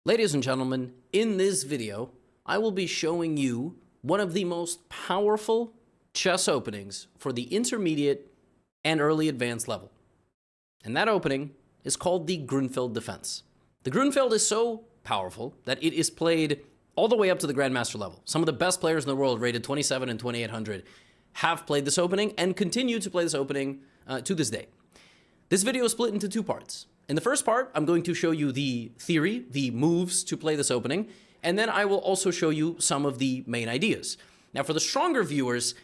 Ladies and gentlemen, in this video, I will be showing you one of the most powerful chess openings for the intermediate and early advanced level. And that opening is called the Grunfeld defense. The Grunfeld is so powerful that it is played all the way up to the Grandmaster level. Some of the best players in the world, rated 27 and 2800, have played this opening and continue to play this opening to this day. This video is split into two parts. In the first part, I'm going to show you the theory, the moves to play this opening, and then I will also show you some of the main ideas. Now, for the stronger viewers,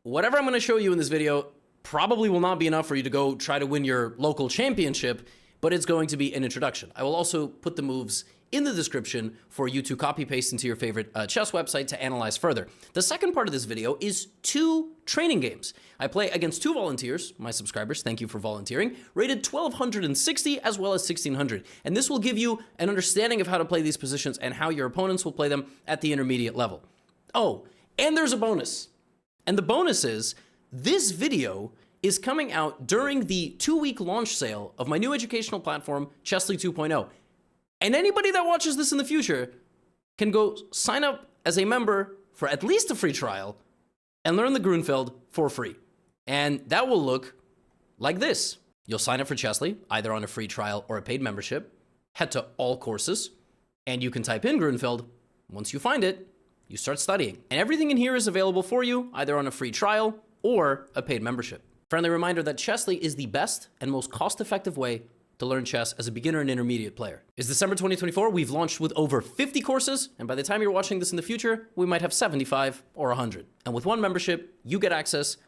whatever I'm going to show you in this video probably will not be enough for you to go try to win your local championship, but it's going to be an introduction. I will also put the moves in the description for you to copy paste into your favorite chess website to analyze further. The second part of this video is 2 training games. I play against 2 volunteers, my subscribers, thank you for volunteering, rated 1260 as well as 1600. And this will give you an understanding of how to play these positions and how your opponents will play them at the intermediate level. Oh, and there's a bonus. And the bonus is this video is coming out during the 2-week launch sale of my new educational platform, Chessly 2.0. And anybody that watches this in the future can go sign up as a member for at least a free trial and learn the Grunfeld for free. And that will look like this. You'll sign up for Chessly, either on a free trial or a paid membership, head to all courses, and you can type in Grunfeld. Once you find it, you start studying. And everything in here is available for you, either on a free trial or a paid membership. Friendly reminder that Chessly is the best and most cost-effective way to learn chess as a beginner and intermediate player. It's December 2024, we've launched with over 50 courses, and by the time you're watching this in the future, we might have 75 or 100. And with one membership, you get access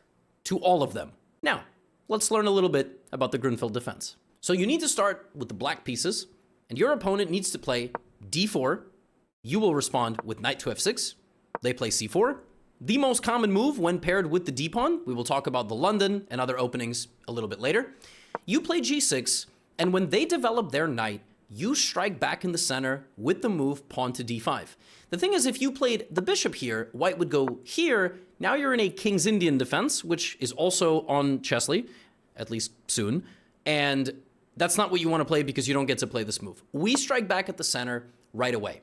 to all of them. Now, let's learn a little bit about the Grunfeld defense. So you need to start with the black pieces, and your opponent needs to play d4. You will respond with knight to f6. They play c4. The most common move when paired with the d-pawn, we will talk about the London and other openings a little bit later. You play g6, and when they develop their knight, you strike back in the center with the move pawn to d5. The thing is, if you played the bishop here, white would go here. Now you're in a King's Indian defense, which is also on Chessly, at least soon. And that's not what you want to play because you don't get to play this move. We strike back at the center right away.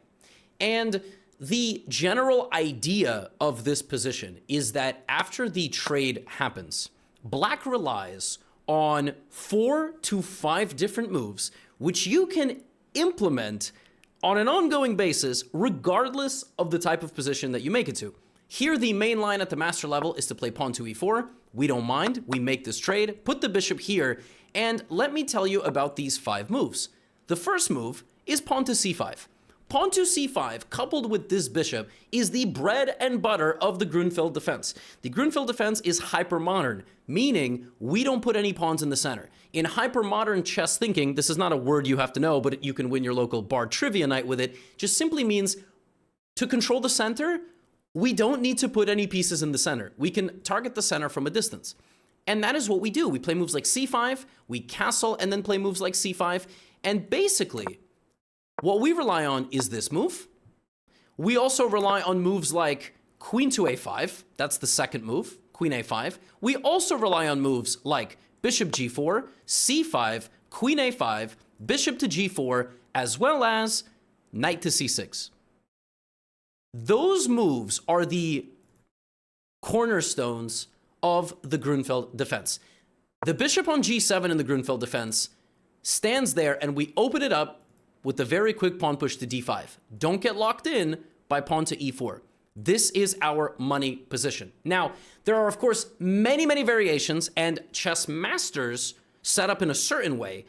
And the general idea of this position is that after the trade happens, black relies on 4 to 5 different moves, which you can implement on an ongoing basis, regardless of the type of position that you make it to. Here, the main line at the master level is to play pawn to e4. We don't mind. We make this trade, put the bishop here, and let me tell you about these 5 moves. The first move is pawn to c5. Pawn to c5, coupled with this bishop, is the bread and butter of the Grunfeld defense. The Grunfeld defense is hyper-modern, meaning we don't put any pawns in the center. In hyper-modern chess thinking, this is not a word you have to know, but you can win your local bar trivia night with it, just simply means to control the center, we don't need to put any pieces in the center. We can target the center from a distance. And that is what we do. We play moves like c5, we castle, and then play moves like c5, and basically, what we rely on is this move. We also rely on moves like queen to a5. That's the second move, queen a5. We also rely on moves like bishop g4, c5, queen a5, bishop to g4, as well as knight to c6. Those moves are the cornerstones of the Grunfeld defense. The bishop on g7 in the Grunfeld defense stands there, and we open it up with the very quick pawn push to d5. Don't get locked in by pawn to e4. This is our money position. Now, there are, of course, many, many variations, and chess masters set up in a certain way.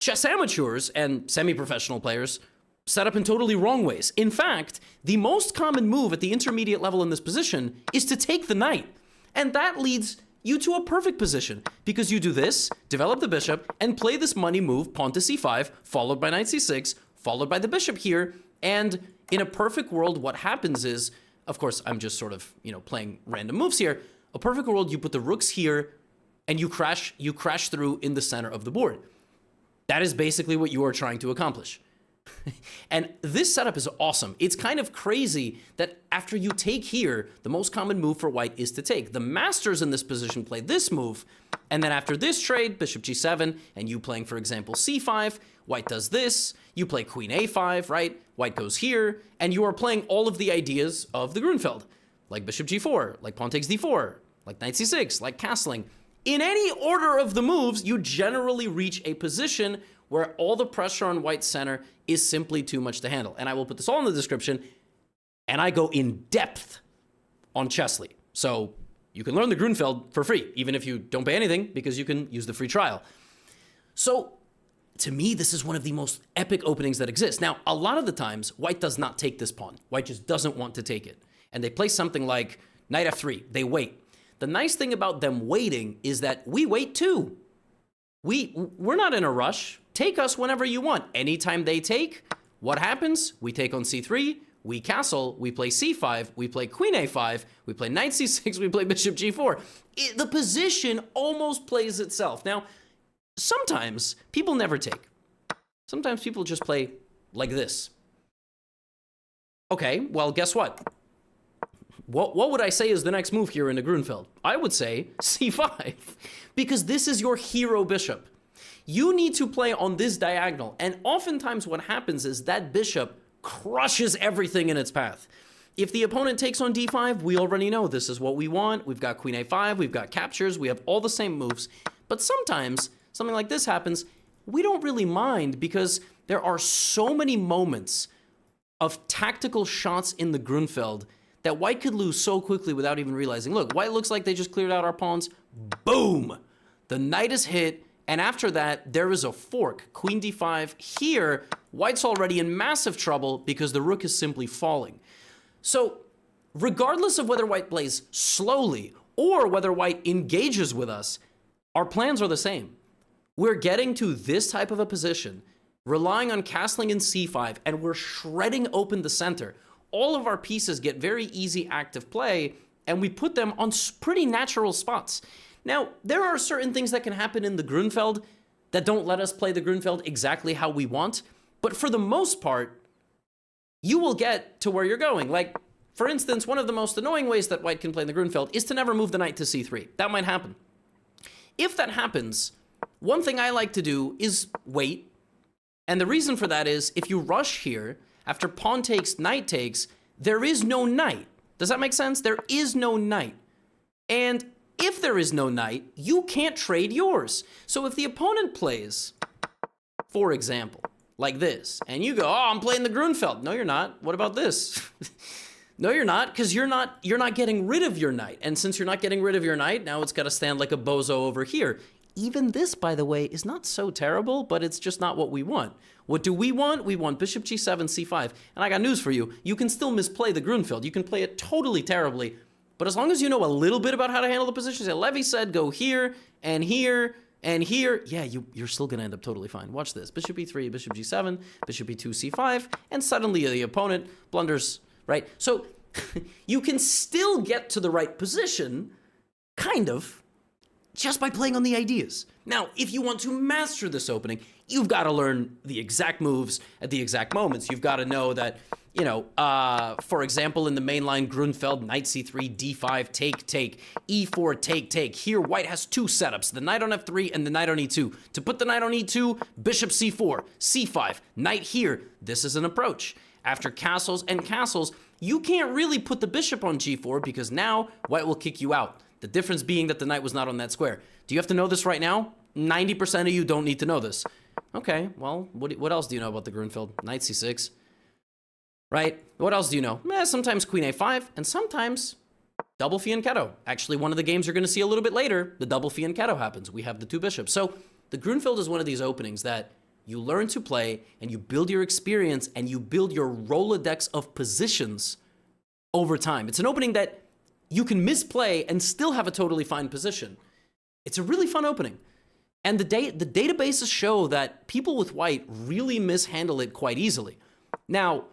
Chess amateurs and semi-professional players set up in totally wrong ways. In fact, the most common move at the intermediate level in this position is to take the knight. And that leads you to a perfect position, because you do this, develop the bishop, and play this money move, pawn to c5, followed by knight c6, followed by the bishop here, and in a perfect world, what happens is, of course, I'm just sort of, playing random moves here. A perfect world, you put the rooks here, and you crash through in the center of the board. That is basically what you are trying to accomplish. And this setup is awesome. It's kind of crazy that after you take here, the most common move for white is to take. The masters in this position play this move, and then after this trade, bishop g7, and you playing, for example, c5, white does this, you play queen a5, right? White goes here, and you are playing all of the ideas of the Grunfeld, like bishop g4, like pawn takes d4, like knight c6, like castling. In any order of the moves, you generally reach a position where all the pressure on white's center is simply too much to handle. And I will put this all in the description, and I go in depth on Chessly. So you can learn the Grunfeld for free, even if you don't pay anything, because you can use the free trial. So to me, this is one of the most epic openings that exists. Now, a lot of the times, white does not take this pawn. White just doesn't want to take it. And they play something like knight f3. They wait. The nice thing about them waiting is that we wait too. We're not in a rush. Take us whenever you want. Anytime they take, what happens? We take on c3, we castle, we play c5, we play queen a5, we play knight c6, we play bishop g4. The position almost plays itself. Now, sometimes people never take. Sometimes people just play like this. Okay, well, guess what? What would I say is the next move here in the Grunfeld? I would say c5, because this is your hero bishop. You need to play on this diagonal, and oftentimes what happens is that bishop crushes everything in its path. If the opponent takes on d5, we already know this is what we want. We've got queen a5, we've got captures, we have all the same moves. But sometimes something like this happens, we don't really mind because there are so many moments of tactical shots in the Grunfeld that white could lose so quickly without even realizing. Look, white looks like they just cleared out our pawns. Boom! The knight is hit, and after that, there is a fork. Queen d5. Here, white's already in massive trouble because the rook is simply falling. So, regardless of whether white plays slowly or whether white engages with us, our plans are the same. We're getting to this type of a position, relying on castling in c5, and we're shredding open the center. All of our pieces get very easy active play, and we put them on pretty natural spots. Now, there are certain things that can happen in the Grunfeld that don't let us play the Grunfeld exactly how we want, but for the most part, you will get to where you're going. Like, for instance, one of the most annoying ways that white can play in the Grunfeld is to never move the knight to c3. That might happen. If that happens, one thing I like to do is wait, and the reason for that is if you rush here, after pawn takes, knight takes, there is no knight. Does that make sense? There is no knight. And if there is no knight, you can't trade yours. So if the opponent plays, for example, like this, and you go, oh, I'm playing the Grunfeld. No, you're not. What about this? No, you're not, because you're not getting rid of your knight. And since you're not getting rid of your knight, now it's got to stand like a bozo over here. Even this, by the way, is not so terrible, but it's just not what we want. What do we want? We want bishop g7, c5. And I got news for you. You can still misplay the Grunfeld. You can play it totally terribly. But as long as you know a little bit about how to handle the positions, Levy said go here, and here, and here. Yeah, you're still going to end up totally fine. Watch this. Bishop e3, bishop g7, bishop e2, c5. And suddenly the opponent blunders, right? So you can still get to the right position, kind of, just by playing on the ideas. Now, if you want to master this opening, you've got to learn the exact moves at the exact moments. You've got to know that, you know, for example, in the mainline Grunfeld, knight c3, d5, take, e4, take. Here, white has two setups, the knight on f3 and the knight on e2. To put the knight on e2, bishop c4, c5, knight here. This is an approach. After castles and castles, you can't really put the bishop on g4 because now white will kick you out. The difference being that the knight was not on that square. Do you have to know this right now? 90% of you don't need to know this. Okay, well, what else do you know about the Grunfeld? Knight c6, right? What else do you know? Sometimes queen a5, and sometimes double fianchetto. Actually, one of the games you're going to see a little bit later, the double fianchetto happens. We have the two bishops. So the Grunfeld is one of these openings that you learn to play, and you build your experience, and you build your Rolodex of positions over time. It's an opening that you can misplay and still have a totally fine position. It's a really fun opening. And the databases show that people with white really mishandle it quite easily. Now,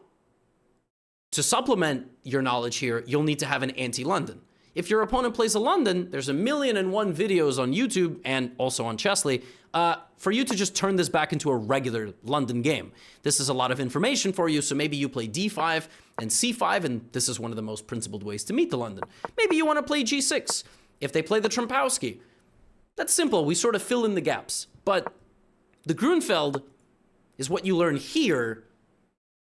to supplement your knowledge here, you'll need to have an anti-London. If your opponent plays a London, there's 1,000,001 videos on YouTube and also on Chessly for you to just turn this back into a regular London game. This is a lot of information for you, so maybe you play d5 and c5, and this is one of the most principled ways to meet the London. Maybe you want to play g6. If they play the Trompowsky, that's simple. We sort of fill in the gaps. But the Grunfeld is what you learn here,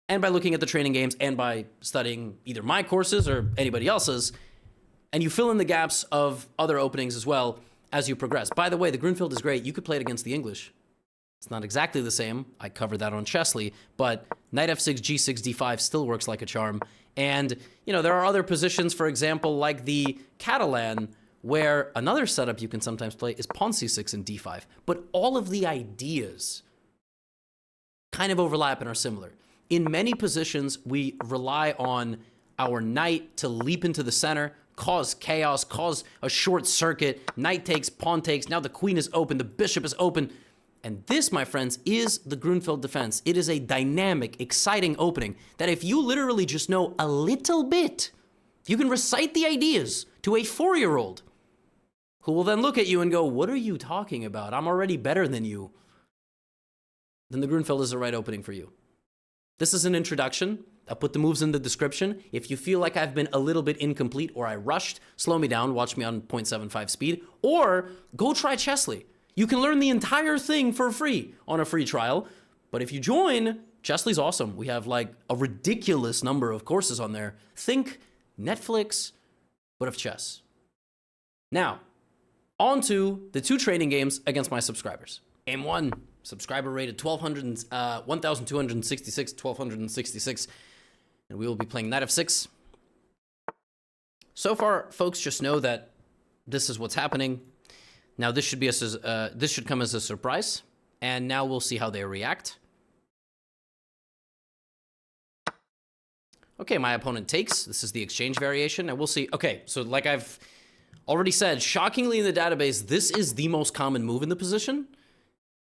and by looking at the training games and by studying either my courses or anybody else's, and you fill in the gaps of other openings as well as you progress. By the way, the Grunfeld is great. You could play it against the English. It's not exactly the same. I covered that on Chessly, but knight f6, g6, d5 still works like a charm. And, you know, there are other positions, for example, like the Catalan, where another setup you can sometimes play is pawn c6 and d5. But all of the ideas kind of overlap and are similar. In many positions, we rely on our knight to leap into the center, cause chaos, cause a short circuit, knight takes, pawn takes, now the queen is open, the bishop is open. And this, my friends, is the Grunfeld defense. It is a dynamic, exciting opening that if you literally just know a little bit, you can recite the ideas to a 4-year-old who will then look at you and go, what are you talking about? I'm already better than you. Then the Grunfeld is the right opening for you. This is an introduction. I'll put the moves in the description. If you feel like I've been a little bit incomplete or I rushed, slow me down, watch me on 0.75 speed, or go try Chessly. You can learn the entire thing for free on a free trial. But if you join, Chessly's awesome. We have like a ridiculous number of courses on there. Think Netflix, but of chess. Now, on to the 2 training games against my subscribers. Game 1. Subscriber rated 1,266, 1,266, and we will be playing knight f6. So far, folks, just know that this is what's happening. Now, this should come as a surprise, and now we'll see how they react. Okay, my opponent takes. This is the exchange variation, and we'll see. Okay, so like I've already said, shockingly in the database, this is the most common move in the position,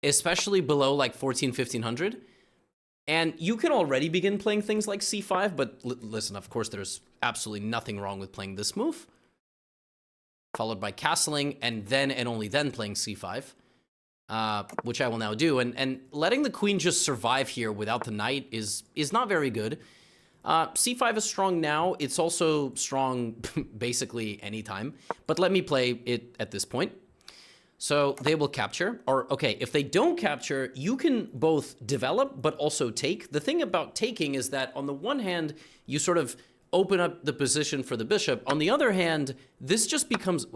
especially below like 14, 1500. And you can already begin playing things like c5, but listen, of course, there's absolutely nothing wrong with playing this move, followed by castling, and then and only then playing c5, which I will now do. And letting the queen just survive here without the knight is not very good. c5 is strong now. It's also strong basically anytime, but let me play it at this point. So they will capture, or okay, if they don't capture, you can both develop but also take. The thing about taking is that on the one hand, you sort of open up the position for the bishop. On the other hand, this just becomes,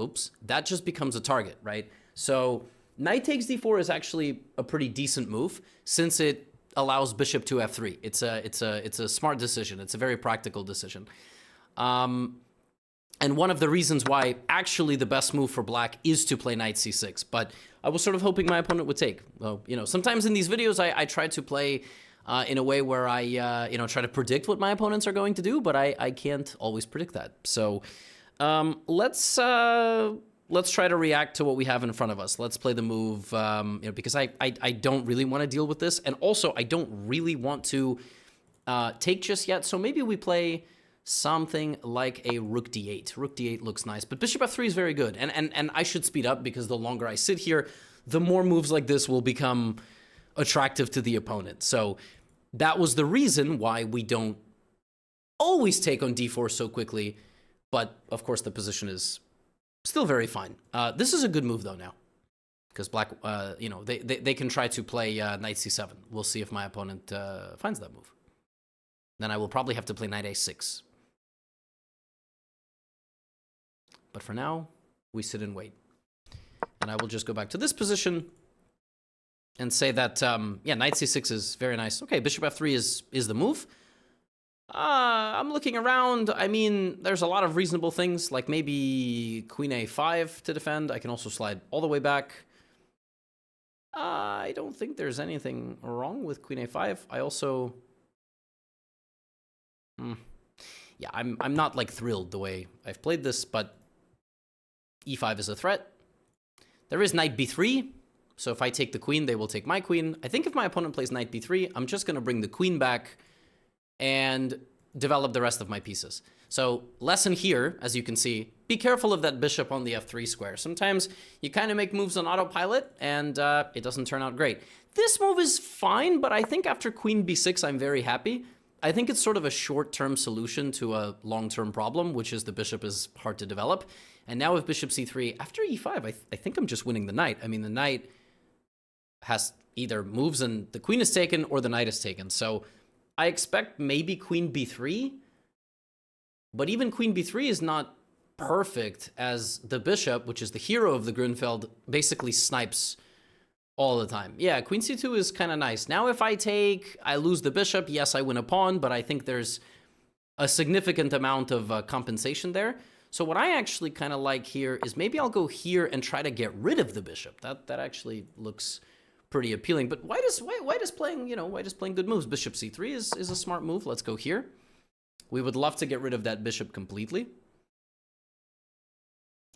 that just becomes a target, right? So knight takes d4 is actually a pretty decent move since it allows bishop to f3. It's a smart decision. It's a very practical decision. And one of the reasons why actually the best move for black is to play knight c6. But I was sort of hoping my opponent would take. Well, you know, sometimes in these videos I try to play in a way where I, try to predict what my opponents are going to do, but I can't always predict that. So let's try to react to what we have in front of us. Let's play the move, because I don't really want to deal with this. And also, I don't really want to take just yet. So maybe we play something like a rook d8. Rook d8 looks nice, but bishop f3 is very good. And I should speed up because the longer I sit here, the more moves like this will become attractive to the opponent. So that was the reason why we don't always take on d4 so quickly. But of course, the position is still very fine. This is a good move though now, because black, they can try to play knight c7. We'll see if my opponent finds that move. Then I will probably have to play knight a6. But for now, we sit and wait. And I will just go back to this position and say that, knight c6 is very nice. Okay, bishop f3 is the move. I'm looking around. I mean, there's a lot of reasonable things, like maybe queen a5 to defend. I can also slide all the way back. I don't think there's anything wrong with queen a5. I also... Yeah, I'm not like thrilled the way I've played this, but e5 is a threat. There is knight b3, so if I take the queen, they will take my queen. I think if my opponent plays knight b3, I'm just going to bring the queen back and develop the rest of my pieces. So lesson here, as you can see, be careful of that bishop on the f3 square. Sometimes you kind of make moves on autopilot, and it doesn't turn out great. This move is fine, but I think after queen b6, I'm very happy. I think it's sort of a short-term solution to a long-term problem, which is the bishop is hard to develop. And now with bishop c3, after e5, I think I'm just winning the knight. I mean, the knight has either moves and the queen is taken or the knight is taken. So I expect maybe queen b3, but even queen b3 is not perfect, as the bishop, which is the hero of the Grunfeld, basically snipes all the time. Yeah, queen c2 is kind of nice. Now if I take, I lose the bishop. Yes, I win a pawn, but I think there's a significant amount of compensation there. So what I actually kind of like here is maybe I'll go here and try to get rid of the bishop. That actually looks pretty appealing. But why does playing good moves? Bishop c3 is a smart move. Let's go here. We would love to get rid of that bishop completely.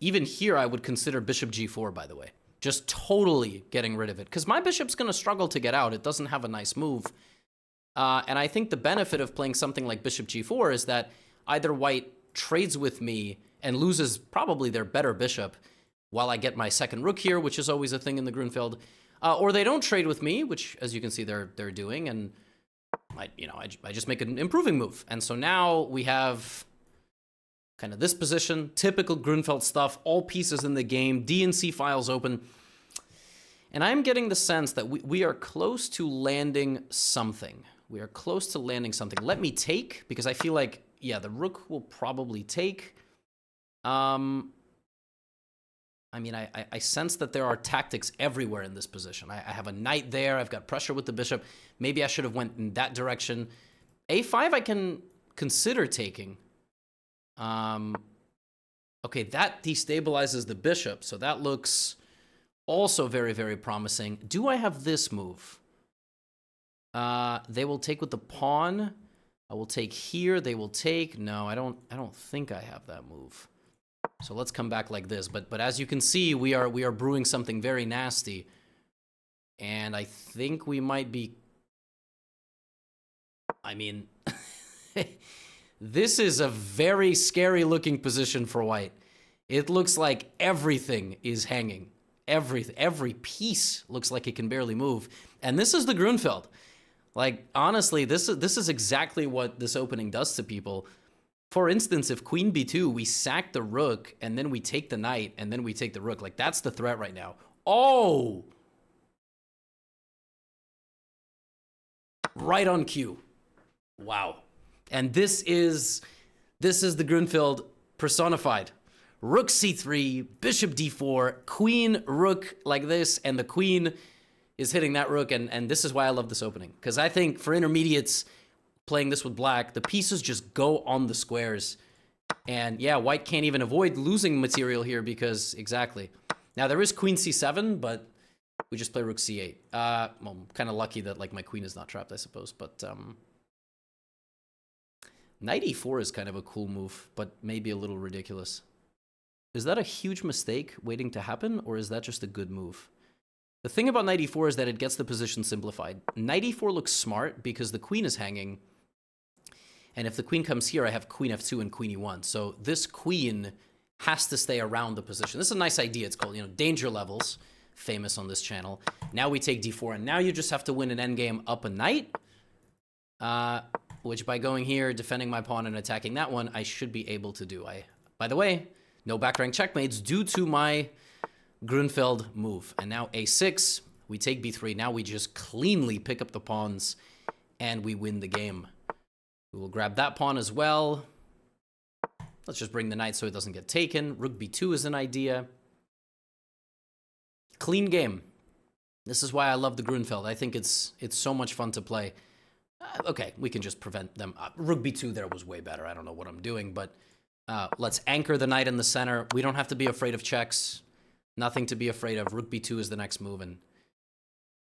Even here, I would consider bishop g4, by the way. Just totally getting rid of it. Because my bishop's going to struggle to get out. It doesn't have a nice move. And I think the benefit of playing something like bishop g4 is that either white trades with me and loses probably their better bishop while I get my second rook here, which is always a thing in the Grunfeld. Or they don't trade with me, which, as you can see, they're doing. And I just make an improving move. And so now we have kind of this position, typical Grunfeld stuff, all pieces in the game, DNC files open. And I'm getting the sense that we are close to landing something. We are close to landing something. Let me take, because I feel like, yeah, the rook will probably take. I mean, I sense that there are tactics everywhere in this position. I have a knight there. I've got pressure with the bishop. Maybe I should have went in that direction. a5 I can consider taking. Okay, that destabilizes the bishop, so that looks also very, very promising. Do I have this move? They will take with the pawn. I will take here. They will take. No, I don't think I have that move. So let's come back like this. But as you can see, we are brewing something very nasty. And I think we might be, I mean, this is a very scary looking position for white. It looks like everything is hanging. Every piece looks like it can barely move. And this is the Grunfeld. Like, honestly, this is exactly what this opening does to people. For instance, if queen b2, we sack the rook, and then we take the knight, and then we take the rook. Like, that's the threat right now. Oh! Right on cue. Wow. And this is the Grunfeld personified. Rook c3, bishop d4, queen, rook like this, and the queen is hitting that rook, and this is why I love this opening. Because I think for intermediates, playing this with black, the pieces just go on the squares. And yeah, white can't even avoid losing material here because, exactly. Now there is queen c7, but we just play rook c8. Well, I'm kind of lucky that like my queen is not trapped, I suppose, but knight e4 is kind of a cool move, but maybe a little ridiculous. Is that a huge mistake waiting to happen, or is that just a good move? The thing about knight e4 is that it gets the position simplified. Knight e4 looks smart because the queen is hanging, and if the queen comes here, I have queen f2 and queen e1. So this queen has to stay around the position. This is a nice idea. It's called, danger levels, famous on this channel. Now we take d4, and now you just have to win an endgame up a knight, which by going here, defending my pawn and attacking that one, I should be able to do. By the way, no back rank checkmates due to my Grunfeld move. And now a6, we take b3. Now we just cleanly pick up the pawns, and we win the game. We will grab that pawn as well. Let's just bring the knight so it doesn't get taken. Rook b2 is an idea. Clean game. This is why I love the Grunfeld. I think it's so much fun to play. Okay, we can just prevent them. Rook b2 there was way better. I don't know what I'm doing, but let's anchor the knight in the center. We don't have to be afraid of checks. Nothing to be afraid of. Rook b2 is the next move, and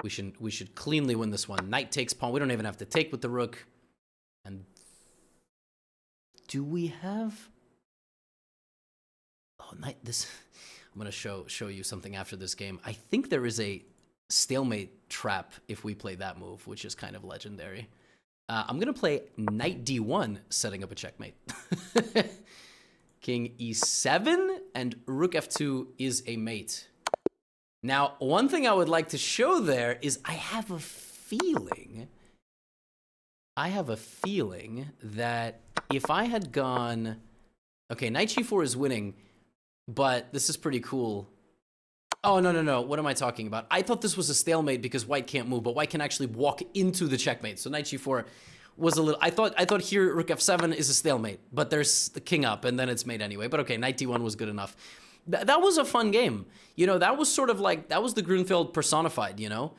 we should cleanly win this one. Knight takes pawn. We don't even have to take with the rook. And do we have? Oh, knight. This. I'm gonna show you something after this game. I think there is a stalemate trap if we play that move, which is kind of legendary. I'm gonna play knight d1, setting up a checkmate. king e7, and rook f2 is a mate. Now, one thing I would like to show there is I have a feeling that if I had gone... Okay, knight g4 is winning, but this is pretty cool. Oh, no. What am I talking about? I thought this was a stalemate because white can't move, but white can actually walk into the checkmate. So knight g4 was a little... I thought here rook f7 is a stalemate, but there's the king up, and then it's mate anyway. But okay, knight d1 was good enough. That was a fun game. You know, that was sort of like... That was the Grunfeld personified, you know?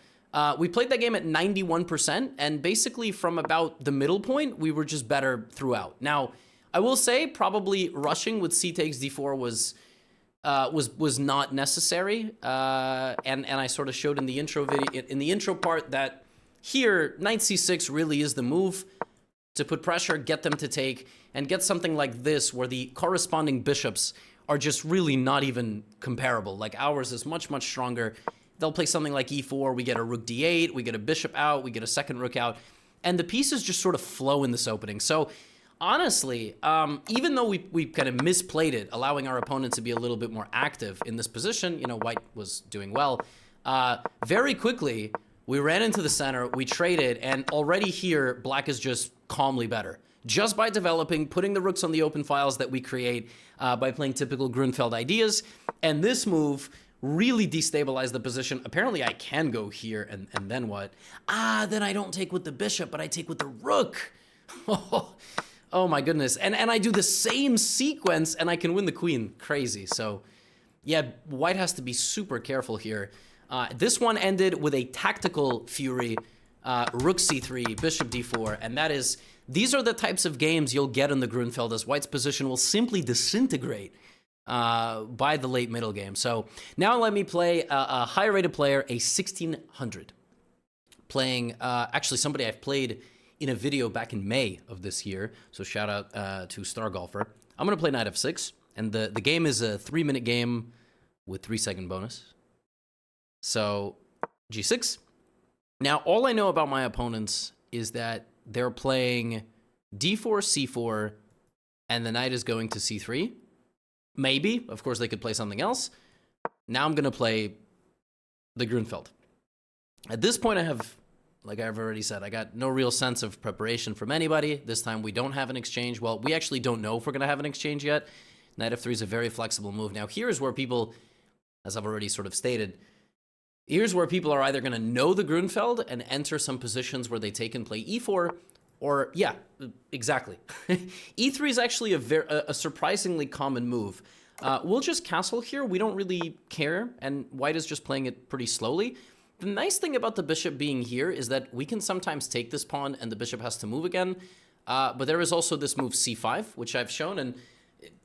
We played that game at 91%, and basically from about the middle point, we were just better throughout. Now, I will say probably rushing with c takes d4 was not necessary, and I sort of showed in the intro video, in the intro part, that here knight c6 really is the move to put pressure, get them to take, and get something like this where the corresponding bishops are just really not even comparable. Like ours is much stronger. They'll play something like e4, we get a rook d8, we get a bishop out, we get a second rook out, and the pieces just sort of flow in this opening. So honestly, even though we kind of misplayed it, allowing our opponent to be a little bit more active in this position, you know, white was doing well, very quickly, we ran into the center, we traded, and already here, black is just calmly better. Just by developing, putting the rooks on the open files that we create, by playing typical Grunfeld ideas, and this move really destabilized the position. Apparently I can go here, and then what? Then I don't take with the bishop, but I take with the rook. Oh my goodness. And I do the same sequence and I can win the queen. Crazy. So yeah, white has to be super careful here. This one ended with a tactical fury, rook c3, bishop d4, and that is, these are the types of games you'll get in the Grunfeld, as white's position will simply disintegrate by the late middle game. So now let me play a higher rated player, a 1600. Playing, actually somebody I've played in a video back in May of this year, so shout out to Star Golfer. I'm gonna play knight f6, and the game is a 3-minute game with 3-second bonus. So g6. Now all I know about my opponents is that they're playing d4, c4, and the knight is going to c3. Maybe, of course they could play something else. Now I'm gonna play the Grunfeld. At this point I have, like I've already said, I got no real sense of preparation from anybody. This time we don't have an exchange. Well, we actually don't know if we're going to have an exchange yet. Knight f3 is a very flexible move. Now, here's where people, as I've already sort of stated, here's where people are either going to know the Grunfeld and enter some positions where they take and play e4, or, yeah, exactly. e3 is actually a surprisingly common move. We'll just castle here. We don't really care, and white is just playing it pretty slowly. The nice thing about the bishop being here is that we can sometimes take this pawn and the bishop has to move again. But there is also this move c5, which I've shown. And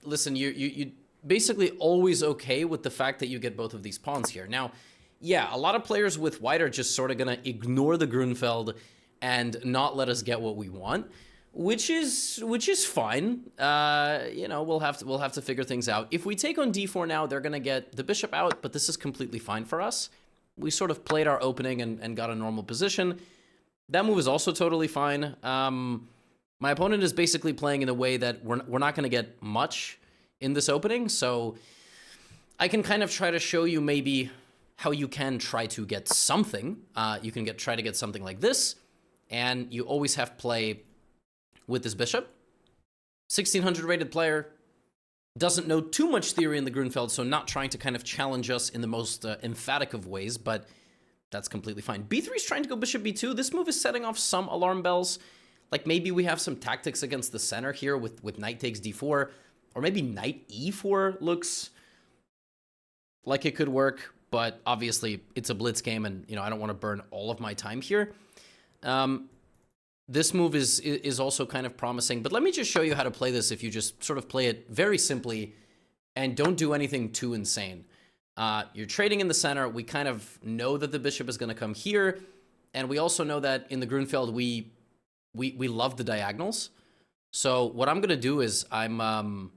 listen, you basically always okay with the fact that you get both of these pawns here. Now, yeah, a lot of players with white are just sort of going to ignore the Grunfeld and not let us get what we want, which is fine. You know, we'll have to figure things out. If we take on d4 now, they're going to get the bishop out, but this is completely fine for us. We sort of played our opening and got a normal position. That move is also totally fine. My opponent is basically playing in a way that we're not going to get much in this opening, so I can kind of try to show you maybe how you can try to get something. You can try to get something like this, and you always have play with this bishop. 1600 rated player. Doesn't know too much theory in the Grunfeld, so not trying to kind of challenge us in the most emphatic of ways, but that's completely fine. b3 is trying to go bishop b2. This move is setting off some alarm bells. Like maybe we have some tactics against the center here with knight takes d4, or maybe knight e4 looks like it could work, but obviously it's a blitz game and, you know, I don't want to burn all of my time here. This move is also kind of promising, but let me just show you how to play this if you just sort of play it very simply and don't do anything too insane. You're trading in the center. We kind of know that the bishop is going to come here, and we also know that in the Grunfeld we love the diagonals. So what I'm going to do is I'm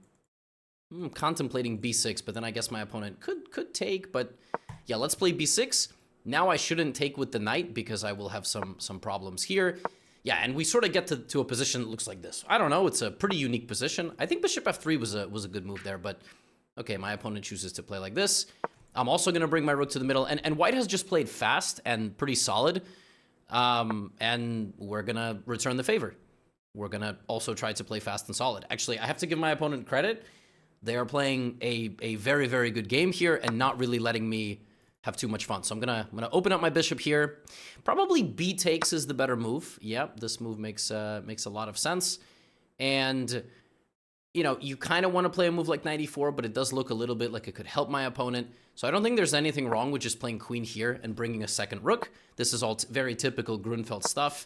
contemplating b6, but then I guess my opponent could take, but yeah, let's play b6. Now I shouldn't take with the knight because I will have some problems here. Yeah, and we sort of get to a position that looks like this. I don't know, it's a pretty unique position. I think bishop f3 was a good move there, but okay, my opponent chooses to play like this. I'm also going to bring my rook to the middle, and white has just played fast and pretty solid, and we're going to return the favor. We're going to also try to play fast and solid. Actually, I have to give my opponent credit. They are playing a very, very good game here and not really letting me have too much fun. So I'm gonna open up my bishop here. Probably b takes is the better move. Yep, this move makes a lot of sense. And you know, you kind of want to play a move like knight e4, but it does look a little bit like it could help my opponent. So I don't think there's anything wrong with just playing queen here and bringing a second rook. This is all very typical Grunfeld stuff.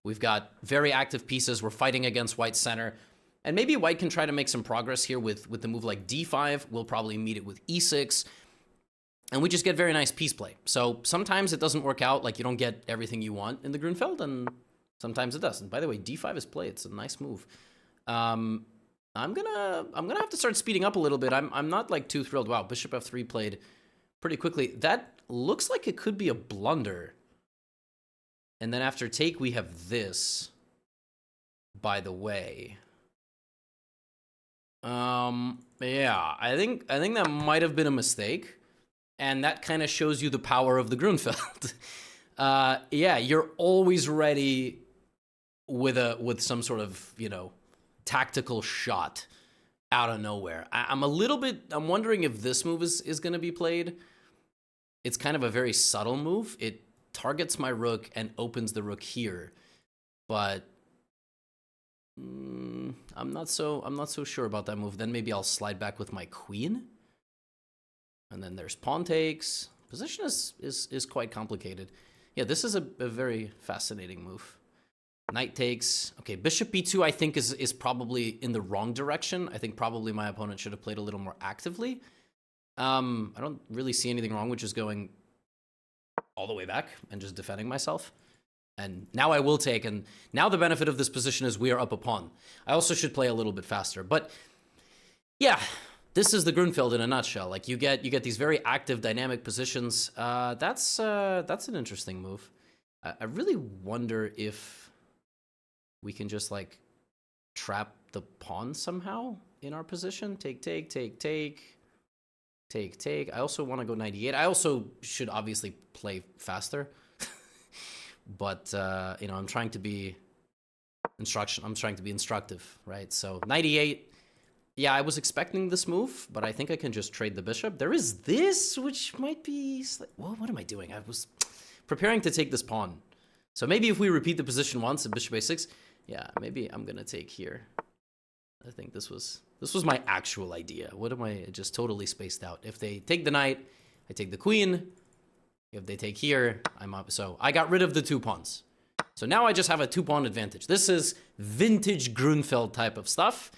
We've got very active pieces. We're fighting against white's center. And maybe white can try to make some progress here with the move like d5. We'll probably meet it with e6. And we just get very nice piece play. So sometimes it doesn't work out, like you don't get everything you want in the Grunfeld, and sometimes it does. And by the way, d5 is play. It's a nice move. I'm gonna have to start speeding up a little bit. I'm not like too thrilled. Wow, bishop f3 played pretty quickly. That looks like it could be a blunder. And then after take, we have this, by the way. Yeah, I think that might have been a mistake. And that kind of shows you the power of the Grunfeld. Yeah, you're always ready with some sort of, you know, tactical shot out of nowhere. I'm wondering if this move is going to be played. It's kind of a very subtle move. It targets my rook and opens the rook here. But I'm not so sure about that move. Then maybe I'll slide back with my queen. And then there's pawn takes. Position is quite complicated. Yeah, this is a very fascinating move. Knight takes. Okay, bishop b2 I think is probably in the wrong direction. I think probably my opponent should have played a little more actively. I don't really see anything wrong with just going all the way back and just defending myself. And now I will take, and now the benefit of this position is we are up a pawn. I also should play a little bit faster, but yeah, this is the Grunfeld in a nutshell. Like you get these very active, dynamic positions. That's an interesting move. I really wonder if we can just like trap the pawn somehow in our position. Take, take, take, take, take, take. I also want to go knight e8. I also should obviously play faster. But you know, I'm trying to be instructive, right? So knight e8. Yeah, I was expecting this move, but I think I can just trade the bishop. There is this, which might be... Well, what am I doing? I was preparing to take this pawn. So maybe if we repeat the position once at bishop a6, yeah, maybe I'm gonna take here. I think this was my actual idea. What am I just totally spaced out? If they take the knight, I take the queen. If they take here, I'm up. So I got rid of the 2 pawns. So now I just have a 2-pawn advantage. This is vintage Grunfeld type of stuff.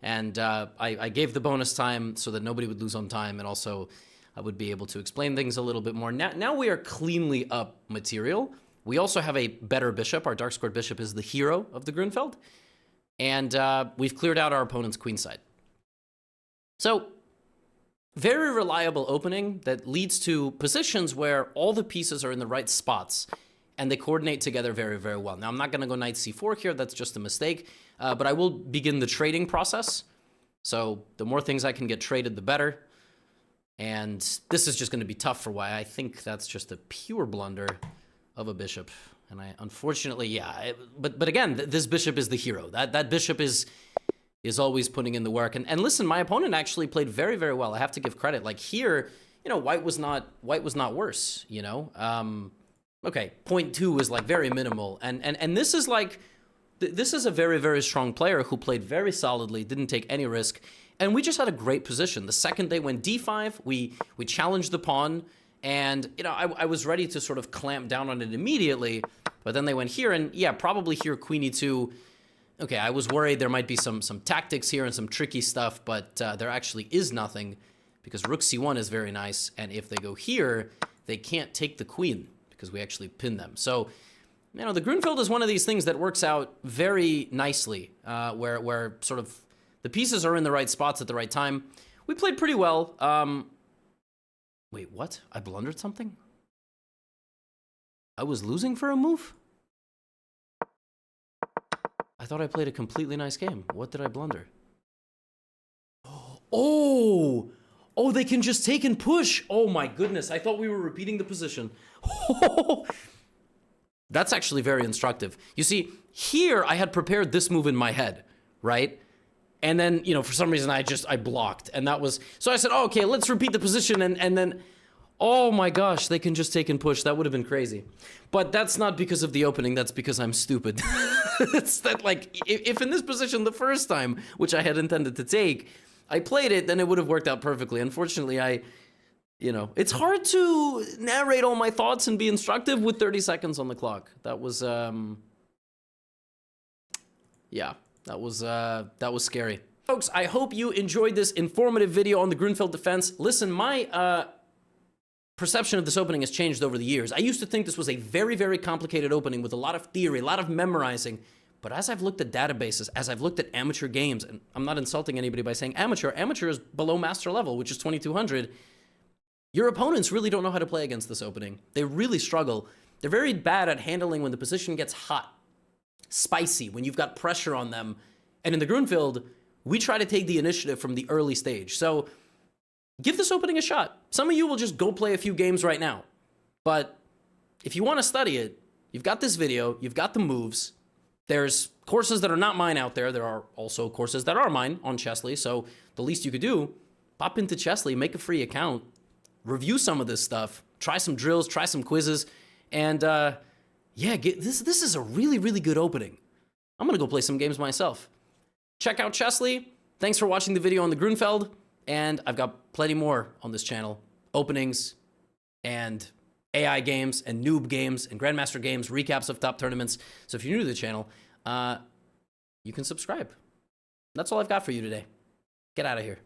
And I gave the bonus time so that nobody would lose on time, and also I would be able to explain things a little bit more. Now we are cleanly up material. We also have a better bishop. Our dark-squared bishop is the hero of the Grunfeld. And we've cleared out our opponent's queenside. So, very reliable opening that leads to positions where all the pieces are in the right spots and they coordinate together very, very well. Now, I'm not going to go knight c4 here. That's just a mistake. But I will begin the trading process. So the more things I can get traded, the better. And this is just going to be tough for white. I think that's just a pure blunder of a bishop. And I, unfortunately, yeah. But again, this bishop is the hero. That bishop is always putting in the work. And listen, my opponent actually played very, very well. I have to give credit. Like here, you know, white was not worse, you know. Okay, 0.2 is like very minimal. And this is like... This is a very, very strong player who played very solidly, didn't take any risk, and we just had a great position. The second they went d5, we challenged the pawn, and you know I was ready to sort of clamp down on it immediately, but then they went here, and yeah, probably here queen e2. Okay, I was worried there might be some tactics here and some tricky stuff, but there actually is nothing, because rook c1 is very nice, and if they go here, they can't take the queen, because we actually pin them. So... You know, the Grunfeld is one of these things that works out very nicely, where sort of the pieces are in the right spots at the right time. We played pretty well. Wait, what? I blundered something? I was losing for a move? I thought I played a completely nice game. What did I blunder? Oh! Oh, they can just take and push. Oh my goodness, I thought we were repeating the position. That's actually very instructive. You see, here I had prepared this move in my head, right? And then, you know, for some reason I blocked, and that was, so I said, oh, okay, let's repeat the position, and then, oh my gosh, they can just take and push. That would have been crazy. But that's not because of the opening, that's because I'm stupid. It's that, like, if in this position the first time, which I had intended to take, I played it, then it would have worked out perfectly. Unfortunately, you know, it's hard to narrate all my thoughts and be instructive with 30 seconds on the clock. That was, yeah, that was scary. Folks, I hope you enjoyed this informative video on the Grunfeld defense. Listen, my perception of this opening has changed over the years. I used to think this was a very, very complicated opening with a lot of theory, a lot of memorizing. But as I've looked at databases, as I've looked at amateur games, and I'm not insulting anybody by saying amateur is below master level, which is 2200. Your opponents really don't know how to play against this opening. They really struggle. They're very bad at handling when the position gets hot, spicy, when you've got pressure on them. And in the Grunfeld, we try to take the initiative from the early stage. So give this opening a shot. Some of you will just go play a few games right now. But if you want to study it, you've got this video, you've got the moves. There's courses that are not mine out there. There are also courses that are mine on Chessly. So the least you could do, pop into Chessly, make a free account, review some of this stuff, try some drills, try some quizzes, and yeah, this is a really, really good opening. I'm gonna go play some games myself. Check out Chessly. Thanks for watching the video on the Grunfeld, and I've got plenty more on this channel. Openings, and AI games, and noob games, and Grandmaster games, recaps of top tournaments. So if you're new to the channel, you can subscribe. That's all I've got for you today. Get out of here.